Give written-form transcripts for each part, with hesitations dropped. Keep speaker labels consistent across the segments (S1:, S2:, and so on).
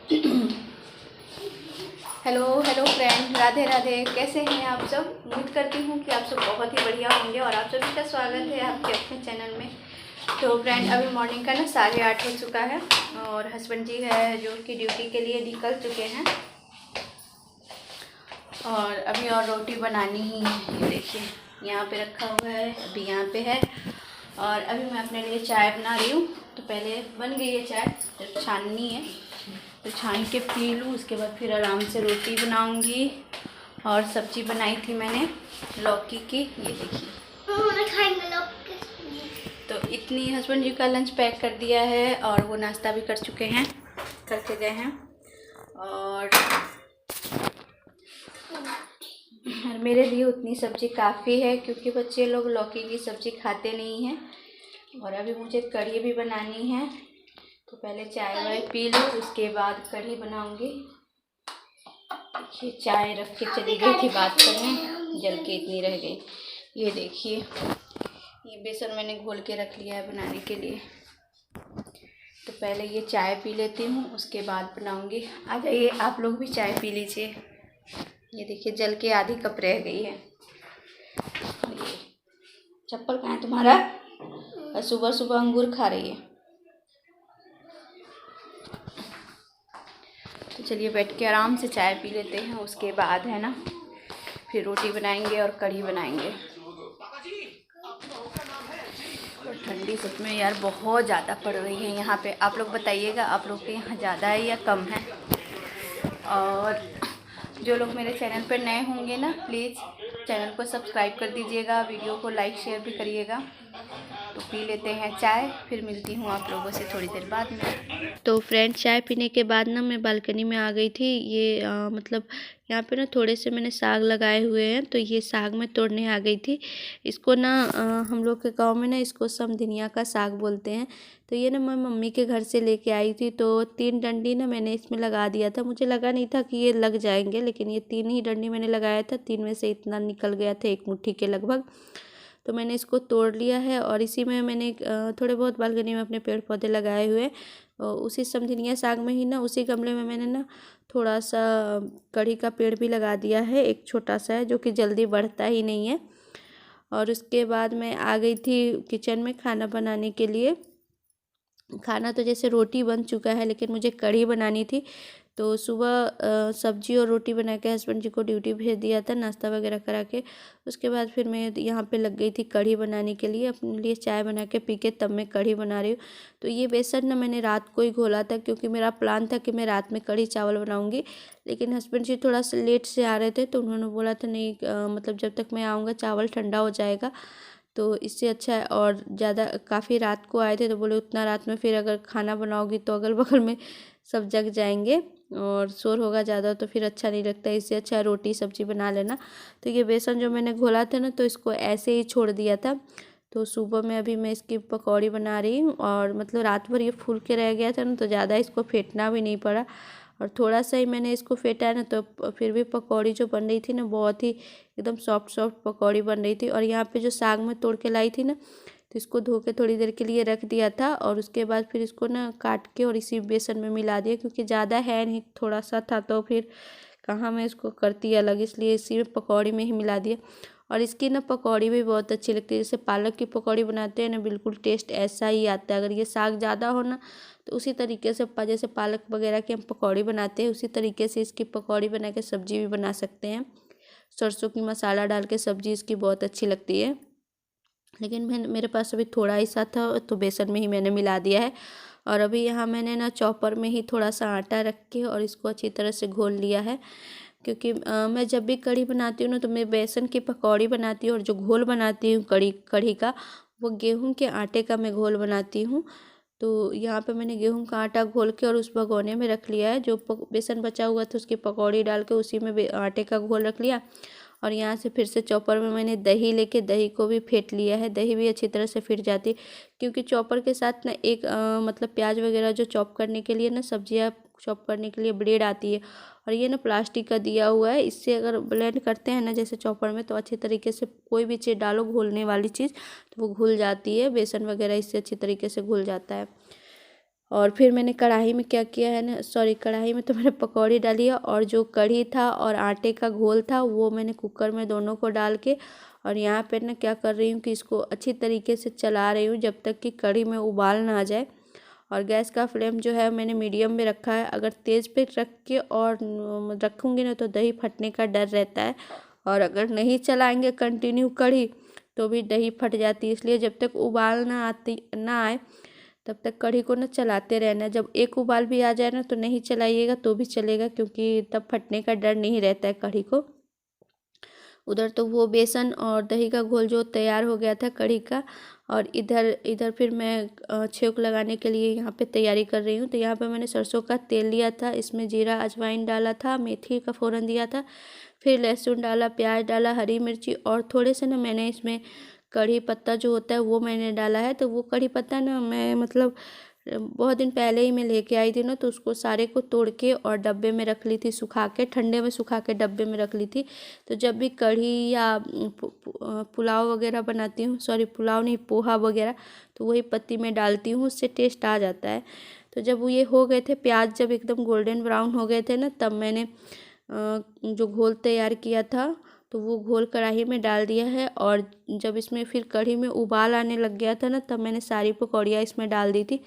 S1: Hello hello friend, Radhe Radhe. कैसे हैं आप सब? उम्मीद करती हूँ कि आप सब बहुत ही बढ़िया होंगे और आप सभी का स्वागत है आपके अपने चैनल में। तो फ्रेंड, अभी मॉर्निंग का ना 8:30 हो चुका है और हस्बैंड जी है जो कि ड्यूटी के लिए निकल चुके हैं और अभी और रोटी बनानी ही है। ये देखिए यहाँ पे रखा हुआ है, अभी यहाँ पे है और अभी मैं अपने लिए चाय बना रही हूँ। तो पहले बन गई है चाय, तो छाननी है, तो छान के पी लूँ, उसके बाद फिर आराम से रोटी बनाऊँगी। और सब्जी बनाई थी मैंने लौकी की, ये देखिए।
S2: खाएंगे लोग।
S1: तो इतनी हस्बैंड जी का लंच पैक कर दिया है और वो नाश्ता भी कर चुके हैं, करके गए हैं। और मेरे लिए उतनी सब्ज़ी काफ़ी है क्योंकि बच्चे लोग लौकी की सब्ज़ी खाते नहीं हैं। और अभी मुझे कढ़ी भी बनानी है, तो पहले चाय वाय पी लूँ, उसके बाद कढ़ी बनाऊंगी। देखिए चाय रख के चली गई थी बात करने, जल के इतनी रह गई। ये देखिए, ये बेसन मैंने घोल के रख लिया है बनाने के लिए। तो पहले ये चाय पी लेती हूँ, उसके बाद बनाऊंगी। आ जाइए आप लोग भी चाय पी लीजिए। ये देखिए जल के आधी कप रह गई है। चप्पल कहाँ है तुम्हारा? और सुबह सुबह अंगूर खा रही है। तो चलिए बैठ के आराम से चाय पी लेते हैं, उसके बाद है ना फिर रोटी बनाएंगे और कढ़ी बनाएंगे। और ठंडी सच में यार बहुत ज़्यादा पड़ रही है यहाँ पे। आप लोग बताइएगा, आप लोग के यहाँ ज़्यादा है या कम है? और जो लोग मेरे चैनल पर नए होंगे ना, प्लीज़ चैनल को सब्सक्राइब कर दीजिएगा, वीडियो को लाइक शेयर भी करिएगा। तो पी लेते हैं चाय, फिर मिलती हूँ आप लोगों से थोड़ी देर बाद में। तो फ्रेंड, चाय पीने के बाद ना मैं बालकनी में आ गई थी। ये मतलब यहाँ पे ना थोड़े से मैंने साग लगाए हुए हैं, तो ये साग मैं तोड़ने आ गई थी। इसको ना हम लोग के गांव में ना इसको समधनिया का साग बोलते हैं। तो ये ना मैं मम्मी के घर से लेके आई थी, तो 3 डंडी ना मैंने इसमें लगा दिया था। मुझे लगा नहीं था कि ये लग जाएंगे, लेकिन ये 3 ही डंडी मैंने लगाया था, 3 में से इतना निकल गया था, 1 मुट्ठी के लगभग। तो मैंने इसको तोड़ लिया है और इसी में मैंने थोड़े बहुत बालकनी में अपने पेड़ पौधे लगाए हुए। उसी समधनिया साग में ही ना, उसी गमले में मैंने ना थोड़ा सा कढ़ी का पेड़ भी लगा दिया है, एक छोटा सा है जो कि जल्दी बढ़ता ही नहीं है। और उसके बाद मैं आ गई थी किचन में खाना बनाने के लिए। खाना तो जैसे रोटी बन चुका है, लेकिन मुझे कढ़ी बनानी थी। तो सुबह सब्जी और रोटी बना के हस्बैंड जी को ड्यूटी भेज दिया था, नाश्ता वगैरह करा के। उसके बाद फिर मैं यहाँ पे लग गई थी कढ़ी बनाने के लिए। अपने लिए चाय बना के पी के तब मैं कढ़ी बना रही हूँ। तो ये बेसन ना मैंने रात को ही घोला था, क्योंकि मेरा प्लान था कि मैं रात में कढ़ी चावल बनाऊँगी। लेकिन हस्बैंड जी थोड़ा सा लेट से आ रहे थे, तो उन्होंने बोला था नहीं, मतलब जब तक मैं आऊँगा चावल ठंडा हो जाएगा, तो इससे अच्छा है। और ज़्यादा काफ़ी रात को आए थे, तो बोले उतना रात में फिर अगर खाना बनाओगी तो अगल बगल में सब जग जाएंगे और शोर होगा ज़्यादा, तो फिर अच्छा नहीं लगता। इससे अच्छा रोटी सब्जी बना लेना। तो ये बेसन जो मैंने घोला था ना, तो इसको ऐसे ही छोड़ दिया था। तो सुबह में अभी मैं इसकी पकौड़ी बना रही हूँ। और मतलब रात भर ये फूल के रह गया था ना, तो ज़्यादा इसको फेंटना भी नहीं पड़ा। और थोड़ा सा ही मैंने इसको फेंटा है ना, तो फिर भी पकौड़ी जो बन रही थी ना, बहुत ही एकदम सॉफ्ट सॉफ्ट पकौड़ी बन रही थी। और यहाँ पे जो साग मैं तोड़ के लाई थी ना, तो इसको धो के थोड़ी देर के लिए रख दिया था। और उसके बाद फिर इसको ना काट के और इसी बेसन में मिला दिया, क्योंकि ज़्यादा है नहीं, थोड़ा सा था, तो फिर कहाँ मैं इसको करती अलग, इसलिए इसी में पकौड़ी में ही मिला दिया। और इसकी ना पकौड़ी भी बहुत अच्छी लगती है, जैसे पालक की पकौड़ी बनाते हैं ना, बिल्कुल टेस्ट ऐसा ही आता है। अगर ये साग ज़्यादा हो ना, तो उसी तरीके से जैसे पालक वगैरह की हम पकौड़ी बनाते हैं, उसी तरीके से इसकी पकौड़ी बना के सब्जी भी बना सकते हैं। सरसों की मसाला डाल के सब्जी इसकी बहुत अच्छी लगती है। लेकिन मेरे पास अभी थोड़ा ही सा था, तो बेसन में ही मैंने मिला दिया है। और अभी यहाँ मैंने ना चॉपर में ही थोड़ा सा आटा रख के और इसको अच्छी तरह से घोल लिया है। क्योंकि मैं जब भी कढ़ी बनाती हूँ ना, तो मैं बेसन की पकौड़ी बनाती हूँ, और जो घोल बनाती हूँ कढ़ी का, वो गेहूं के आटे का मैं घोल बनाती हूँ। तो यहाँ पे मैंने गेहूं का आटा घोल के और उस भगोने में रख लिया है। जो बेसन बचा हुआ था उसकी पकौड़ी डाल के उसी में आटे का घोल रख लिया। और यहाँ से फिर से चॉपर में मैंने दही लेके दही को भी फेंट लिया है। दही भी अच्छी तरह से फिर जाती है, क्योंकि चॉपर के साथ ना एक मतलब प्याज वगैरह जो चॉप करने के लिए ना, सब्जियाँ चॉप करने के लिए ब्लेड आती है, और ये ना प्लास्टिक का दिया हुआ है। इससे अगर ब्लेंड करते हैं ना जैसे चॉपर में, तो अच्छी तरीके से कोई भी चीज़ डालो घुलने वाली चीज़, तो वो घुल जाती है। बेसन वगैरह इससे अच्छी तरीके से घुल जाता है। और फिर मैंने कढ़ाई में क्या किया है ना, सॉरी कढ़ाई में तो मैंने पकौड़ी डाली है, और जो कढ़ी था और आटे का घोल था वो मैंने कुकर में दोनों को डाल के, और यहाँ पे ना क्या कर रही हूँ कि इसको अच्छी तरीके से चला रही हूँ जब तक कि कढ़ी में उबाल ना आ जाए। और गैस का फ्लेम जो है मैंने मीडियम में रखा है। अगर तेज़ पे रख के और रखूँगी ना तो दही फटने का डर रहता है, और अगर नहीं चलाएंगे कंटिन्यू कढ़ी तो भी दही फट जाती है। इसलिए जब तक उबाल ना आए तब तक कढ़ी को ना चलाते रहना। जब एक उबाल भी आ जाए ना तो नहीं चलाइएगा तो भी चलेगा, क्योंकि तब फटने का डर नहीं रहता है कढ़ी को। उधर तो वो बेसन और दही का घोल जो तैयार हो गया था कढ़ी का, और इधर इधर फिर मैं छौंक लगाने के लिए यहाँ पे तैयारी कर रही हूँ। तो यहाँ पे मैंने सरसों का तेल लिया था, इसमें जीरा अजवाइन डाला था, मेथी का फ़ोरन दिया था, फिर लहसुन डाला, प्याज डाला, हरी मिर्ची, और थोड़े से ना मैंने इसमें कढ़ी पत्ता जो होता है वो मैंने डाला है। तो वो कढ़ी पत्ता ना मैं मतलब बहुत दिन पहले ही मैं लेके आई थी ना, तो उसको सारे को तोड़ के और डब्बे में रख ली थी, सुखा के, ठंडे में सुखा के डब्बे में रख ली थी। तो जब भी कढ़ी या पुलाव वगैरह बनाती हूँ, सॉरी पुलाव नहीं, पोहा वगैरह, तो वही पत्ती में डालती हूँ, उससे टेस्ट आ जाता है। तो जब वो ये हो गए थे, प्याज जब एकदम गोल्डन ब्राउन हो गए थे ना, तब मैंने जो घोल तैयार किया था तो वो घोल कढ़ाई में डाल दिया है। और जब इसमें फिर कढ़ी में उबाल आने लग गया था ना, तब मैंने सारी पकौड़ियाँ इसमें डाल दी थी,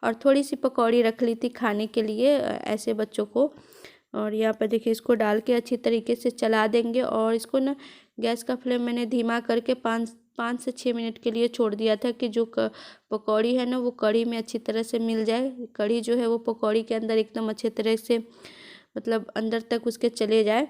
S1: और थोड़ी सी पकौड़ी रख ली थी खाने के लिए ऐसे बच्चों को। और यहाँ पर देखिए इसको डाल के अच्छी तरीके से चला देंगे, और इसको ना गैस का फ्लेम मैंने धीमा करके 5 से 6 मिनट के लिए छोड़ दिया था कि जो पकौड़ी है ना वो कढ़ी में अच्छी तरह से मिल जाए। कढ़ी जो है वो पकौड़ी के अंदर एकदम अच्छे तरह से मतलब अंदर तक उसके चले जाए,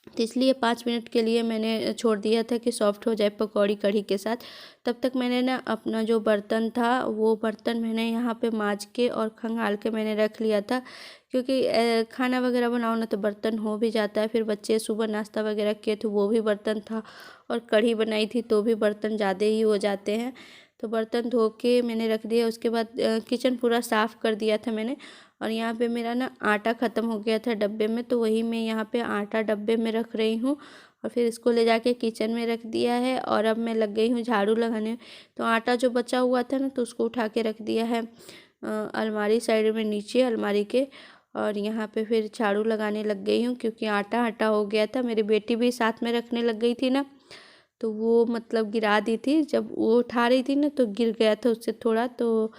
S1: तो इसलिए 5 मिनट के लिए मैंने छोड़ दिया था कि सॉफ्ट हो जाए पकौड़ी कढ़ी के साथ। तब तक मैंने ना अपना जो बर्तन था वो बर्तन मैंने यहाँ पे मांज के और खंगाल के मैंने रख लिया था, क्योंकि खाना वगैरह बनाओ ना तो बर्तन हो भी जाता है। फिर बच्चे सुबह नाश्ता वगैरह किए तो वो भी बर्तन था, और कढ़ी बनाई थी तो भी बर्तन ज़्यादा ही हो जाते हैं। तो बर्तन धो के मैंने रख दिया। उसके बाद किचन पूरा साफ़ कर दिया था मैंने। और यहाँ पे मेरा ना आटा ख़त्म हो गया था डब्बे में, तो वही मैं यहाँ पे आटा डब्बे में रख रही हूँ, और फिर इसको ले जाके किचन में रख दिया है। और अब मैं लग गई हूँ झाड़ू लगाने। तो आटा जो बचा हुआ था ना तो उसको उठा के रख दिया है अलमारी साइड में, नीचे अलमारी के। और यहाँ पे फिर झाड़ू लगाने लग गई हूँ, क्योंकि आटा आटा हो गया था। मेरी बेटी भी साथ में रखने लग गई थी ना, तो वो मतलब गिरा दी थी। जब वो उठा रही थी ना तो गिर गया था उससे थोड़ा। तो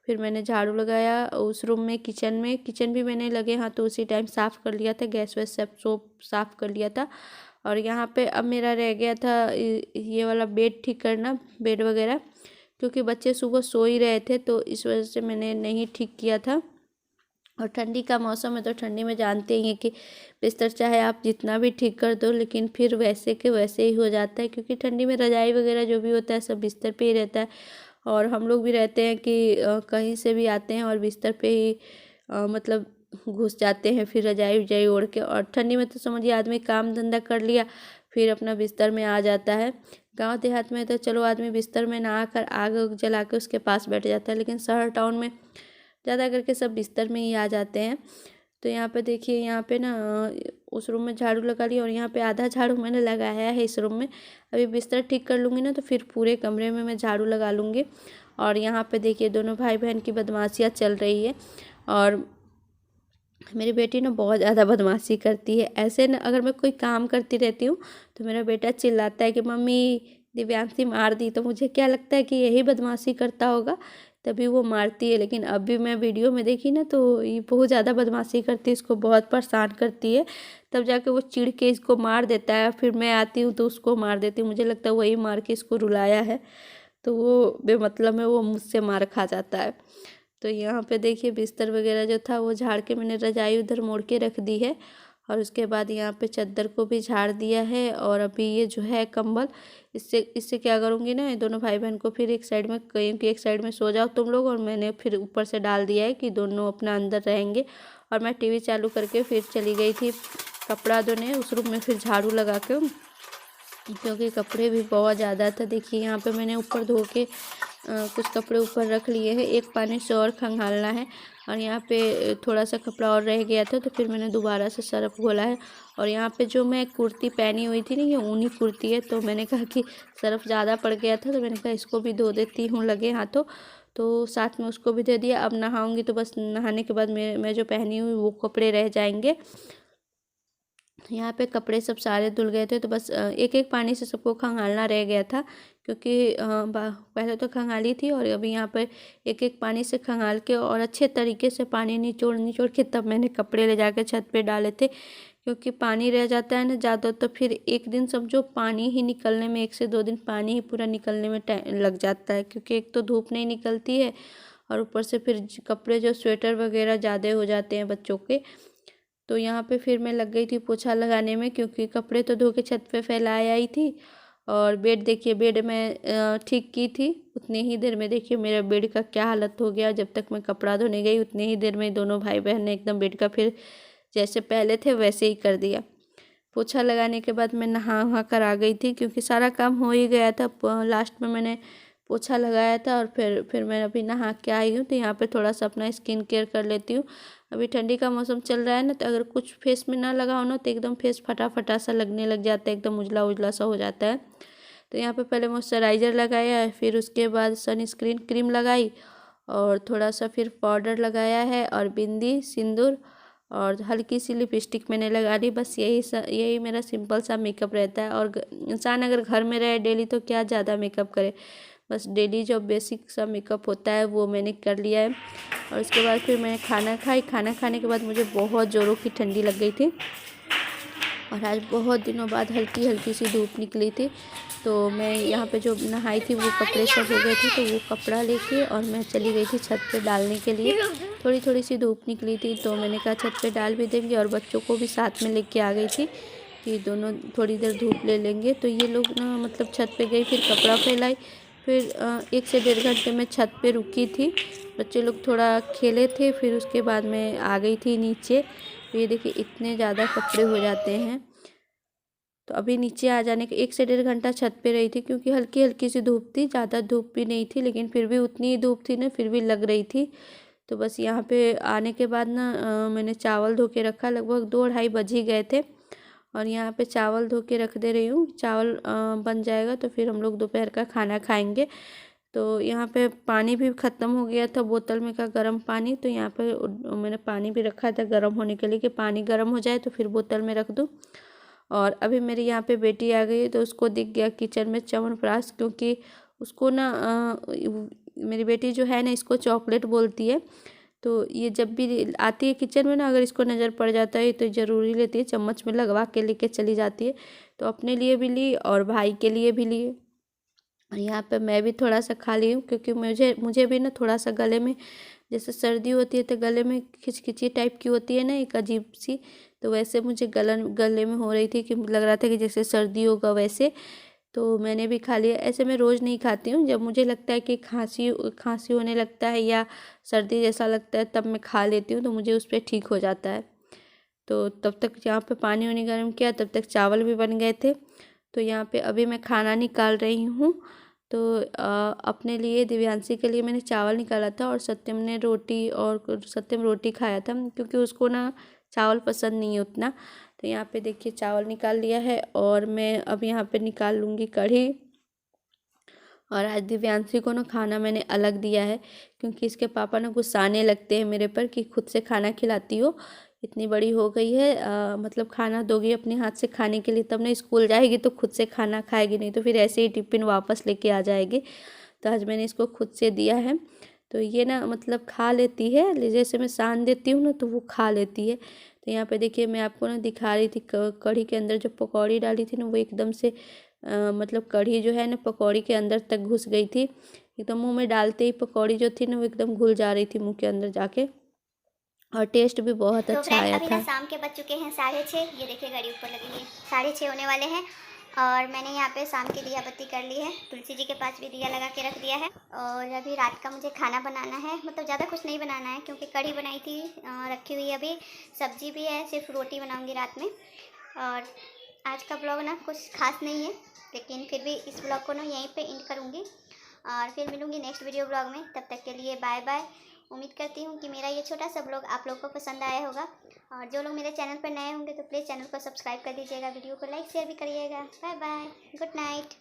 S1: फिर मैंने झाड़ू लगाया उस रूम में, किचन भी मैंने लगे हाथ तो उसी टाइम साफ़ कर लिया था, गैस वैस सब साफ़ कर लिया था। और यहाँ पे अब मेरा रह गया था ये वाला बेड ठीक करना, बेड वगैरह, क्योंकि बच्चे सुबह सो ही रहे थे तो इस वजह से मैंने नहीं ठीक किया था। और ठंडी का मौसम है तो ठंडी में जानते ही हैं कि बिस्तर चाहे आप जितना भी ठीक कर दो लेकिन फिर वैसे के वैसे ही हो जाता है, क्योंकि ठंडी में रजाई वगैरह जो भी होता है सब बिस्तर पे ही रहता है। और हम लोग भी रहते हैं कि कहीं से भी आते हैं और बिस्तर पे ही मतलब घुस जाते हैं, फिर रजाई वजाई ओढ़ के। और ठंडी में तो समझिए आदमी काम धंधा कर लिया फिर अपना बिस्तर में आ जाता है। गांव देहात में तो चलो आदमी बिस्तर में ना आकर आग उग जला के उसके पास बैठ जाता है, लेकिन शहर टाउन में ज़्यादा करके सब बिस्तर में ही आ जाते हैं। तो यहाँ पे देखिए, यहाँ पे ना उस रूम में झाड़ू लगा लिया, और यहाँ पे आधा झाड़ू मैंने लगाया है इस रूम में। अभी बिस्तर ठीक कर लूँगी ना तो फिर पूरे कमरे में मैं झाड़ू लगा लूँगी। और यहाँ पे देखिए दोनों भाई बहन की बदमाशियाँ चल रही है। और मेरी बेटी ना बहुत ज़्यादा बदमाशी करती है। ऐसे ना अगर मैं कोई काम करती रहती हूँ तो मेरा बेटा चिल्लाता है कि मम्मी दिव्यांशी मार दी, तो मुझे क्या लगता है कि यही बदमाशी करता होगा तभी वो मारती है। लेकिन अभी मैं वीडियो में देखी ना तो ये बहुत ज़्यादा बदमाशी करती है, इसको बहुत परेशान करती है, तब जाके वो चिढ़ के इसको मार देता है। फिर मैं आती हूँ तो उसको मार देती हूँ, मुझे लगता है वही मार के इसको रुलाया है, तो वो बेमतलब में वो मुझसे मार खा जाता है। तो यहाँ पे देखिए बिस्तर वगैरह जो था वो झाड़ के मैंने रजाई उधर मोड़ के रख दी है, और उसके बाद यहाँ पे चादर को भी झाड़ दिया है। और अभी ये जो है कंबल, इससे क्या करूँगी ना, दोनों भाई बहन को फिर एक साइड में, कहीं कि एक साइड में सो जाओ तुम लोग, और मैंने फिर ऊपर से डाल दिया है कि दोनों अपना अंदर रहेंगे। और मैं टीवी चालू करके फिर चली गई थी कपड़ा धोने उस रूम में, फिर झाड़ू लगा के, क्योंकि कपड़े भी बहुत ज़्यादा था। देखिए यहाँ पे मैंने ऊपर धो के कुछ कपड़े ऊपर रख लिए हैं, एक पानी से और खंगालना है। और यहाँ पे थोड़ा सा कपड़ा और रह गया था तो फिर मैंने दोबारा से सर्फ घोला है। और यहाँ पे जो मैं कुर्ती पहनी हुई थी ना, ये ऊनी कुर्ती है, तो मैंने कहा कि सर्फ ज़्यादा पड़ गया था तो मैंने कहा इसको भी धो देती हूँ लगे हाथों। तो साथ में उसको भी दे दिया। अब नहाऊंगी तो बस नहाने के बाद मैं जो पहनी हुई वो कपड़े रह जाएंगे। यहाँ पे कपड़े सब सारे धुल गए थे, तो बस एक एक पानी से सबको खंगालना रह गया था, क्योंकि पहले तो खंगाली थी और अभी यहाँ पर एक एक पानी से खंगाल के और अच्छे तरीके से पानी निचोड़ निचोड़ के तब मैंने कपड़े ले जाके छत पे डाले थे। क्योंकि पानी रह जाता है ना ज़्यादा, तो फिर एक दिन समझो पानी ही निकलने में, 1 से 2 दिन पानी ही पूरा निकलने में टाइम लग जाता है, क्योंकि एक तो धूप नहीं निकलती है और ऊपर से फिर कपड़े जो स्वेटर वगैरह ज़्यादा हो जाते हैं बच्चों के। तो यहाँ पे फिर मैं लग गई थी पोछा लगाने में, क्योंकि कपड़े तो धो के छत पे फैलाए आई थी। और बेड देखिए, बेड में ठीक की थी, उतनी ही देर में देखिए मेरा बेड का क्या हालत हो गया। जब तक मैं कपड़ा धोने गई उतनी ही देर में दोनों भाई बहन ने एकदम बेड का फिर जैसे पहले थे वैसे ही कर दिया। पोछा लगाने के बाद मैं नहा वहा कर आ गई थी, क्योंकि सारा काम हो ही गया था। लास्ट में मैंने पोछा लगाया था और फिर मैं अभी नहा के आई हूँ। तो यहाँ पे थोड़ा सा अपना स्किन केयर कर लेती हूँ। अभी ठंडी का मौसम चल रहा है ना, तो अगर कुछ फेस में ना लगाओ ना तो एकदम फेस फटा फटा सा लगने लग जाता है, एकदम उजला उजला सा हो जाता है। तो यहाँ पे पहले मॉइस्चराइज़र लगाया है, फिर उसके बाद सनस्क्रीन क्रीम लगाई और थोड़ा सा फिर पाउडर लगाया है और बिंदी, सिंदूर और हल्की सी लिपस्टिक मैंने लगा ली। बस यही मेरा सिंपल सा मेकअप रहता है। और इंसान अगर घर में रहे डेली तो क्या ज़्यादा मेकअप करे, बस डेली जो बेसिक सा मेकअप होता है वो मैंने कर लिया है। और उसके बाद फिर मैंने खाना खाई। खाना खाने के बाद मुझे बहुत ज़ोरों की ठंडी लग गई थी और आज बहुत दिनों बाद हल्की हल्की सी धूप निकली थी। तो मैं यहाँ पे जो नहाई थी वो कपड़े सब हो गए थे, तो वो कपड़ा लेके और मैं चली गई थी छत पे डालने के लिए। थोड़ी थोड़ी सी धूप निकली थी तो मैंने कहा छत पे डाल भी देंगे, और बच्चों को भी साथ में लेके आ गई थी कि दोनों थोड़ी देर धूप ले लेंगे। तो ये लोग ना मतलब छत पे गई, फिर कपड़ा फैलाई, फिर 1 से 1.5 घंटे में छत पे रुकी थी। बच्चे लोग थोड़ा खेले थे, फिर उसके बाद मैं आ गई थी नीचे। तो ये देखिए इतने ज़्यादा कपड़े हो जाते हैं। तो अभी नीचे आ जाने के 1 से 1.5 घंटा छत पे रही थी, क्योंकि हल्की हल्की सी धूप थी, ज़्यादा धूप भी नहीं थी, लेकिन फिर भी उतनी ही धूप थी ना, फिर भी लग रही थी। तो बस यहाँ पे आने के बाद ना मैंने चावल धो के रखा, लगभग 2-2:30 बज ही गए थे। और यहाँ पे चावल धो के रख दे रही हूँ। चावल बन जाएगा तो फिर हम लोग दोपहर का खाना खाएंगे। तो यहाँ पे पानी भी ख़त्म हो गया था बोतल में का गर्म पानी, तो यहाँ पे मैंने पानी भी रखा था गर्म होने के लिए, कि पानी गर्म हो जाए तो फिर बोतल में रख दूँ। और अभी मेरी यहाँ पे बेटी आ गई है, तो उसको दिख गया किचन में च्यवनप्राश, क्योंकि उसको ना मेरी बेटी जो है ना इसको चॉकलेट बोलती है। तो ये जब भी आती है किचन में ना, अगर इसको नज़र पड़ जाता है तो ज़रूरी लेती है, चम्मच में लगवा के लेके चली जाती है। तो अपने लिए भी ली और भाई के लिए भी ली। और यहाँ पे मैं भी थोड़ा सा खा ली हूँ, क्योंकि मुझे भी ना थोड़ा सा गले में, जैसे सर्दी होती है तो गले में खिचखिची टाइप की होती है ना एक अजीब सी, तो वैसे मुझे गले में हो रही थी, कि लग रहा था कि जैसे सर्दी होगा वैसे। तो मैंने भी खा लिया। ऐसे मैं रोज़ नहीं खाती हूँ, जब मुझे लगता है कि खांसी होने लगता है या सर्दी जैसा लगता है तब मैं खा लेती हूँ, तो मुझे उस पर ठीक हो जाता है। तो तब तक यहाँ पे पानी वानी गर्म किया, तब तक चावल भी बन गए थे। तो यहाँ पे अभी मैं खाना निकाल रही हूँ। तो अपने लिए, दिव्यांशी के लिए मैंने चावल निकाला था, और सत्यम ने रोटी, और सत्यम रोटी खाया था क्योंकि उसको ना चावल पसंद नहीं है उतना। तो यहाँ पे देखिए चावल निकाल लिया है, और मैं अब यहाँ पे निकाल लूँगी कढ़ी। और आज दिव्यांशी को ना खाना मैंने अलग दिया है, क्योंकि इसके पापा ना गुस्साने लगते हैं मेरे पर कि खुद से खाना खिलाती हो, इतनी बड़ी हो गई है, मतलब खाना दोगी अपने हाथ से खाने के लिए तब ना स्कूल जाएगी तो खुद से खाना खाएगी, नहीं तो फिर ऐसे ही टिफ़िन वापस लेके आ जाएगी। तो आज मैंने इसको खुद से दिया है। तो ये ना मतलब खा लेती है, जैसे मैं सान देती हूँ ना तो वो खा लेती है। तो यहाँ पे देखिए मैं आपको ना दिखा रही थी कढ़ी के अंदर जो पकौड़ी डाली थी ना, वो एकदम से मतलब कढ़ी जो है ना पकौड़ी के अंदर तक घुस गई थी। एकदम मुंह में डालते ही पकौड़ी जो थी ना वो एकदम घुल जा रही थी मुंह के अंदर जाके, और टेस्ट भी बहुत अच्छा आया
S2: अभी
S1: था।
S2: ना शाम के बज चुके हैं 6:30। ये देखिए घड़ी ऊपर लगी है, 6:30 होने वाले हैं। और मैंने यहाँ पे शाम की दिया बत्ती कर ली है, तुलसी जी के पास भी दिया लगा के रख दिया है। और अभी रात का मुझे खाना बनाना है, मतलब ज़्यादा कुछ नहीं बनाना है, क्योंकि कढ़ी बनाई थी रखी हुई है, अभी सब्जी भी है, सिर्फ रोटी बनाऊँगी रात में। और आज का ब्लॉग ना कुछ खास नहीं है, लेकिन फिर भी इस ब्लॉग को ना यहीं पे एंड करूँगी, और फिर मिलूँगी नेक्स्ट वीडियो ब्लॉग में। तब तक के लिए बाय बाय। उम्मीद करती हूँ कि मेरा ये छोटा सा ब्लॉग आप लोग को पसंद आया होगा, और जो लोग मेरे चैनल पर नए होंगे तो प्लीज़ चैनल को सब्सक्राइब कर दीजिएगा, वीडियो को लाइक शेयर भी करिएगा। Bye bye, good night.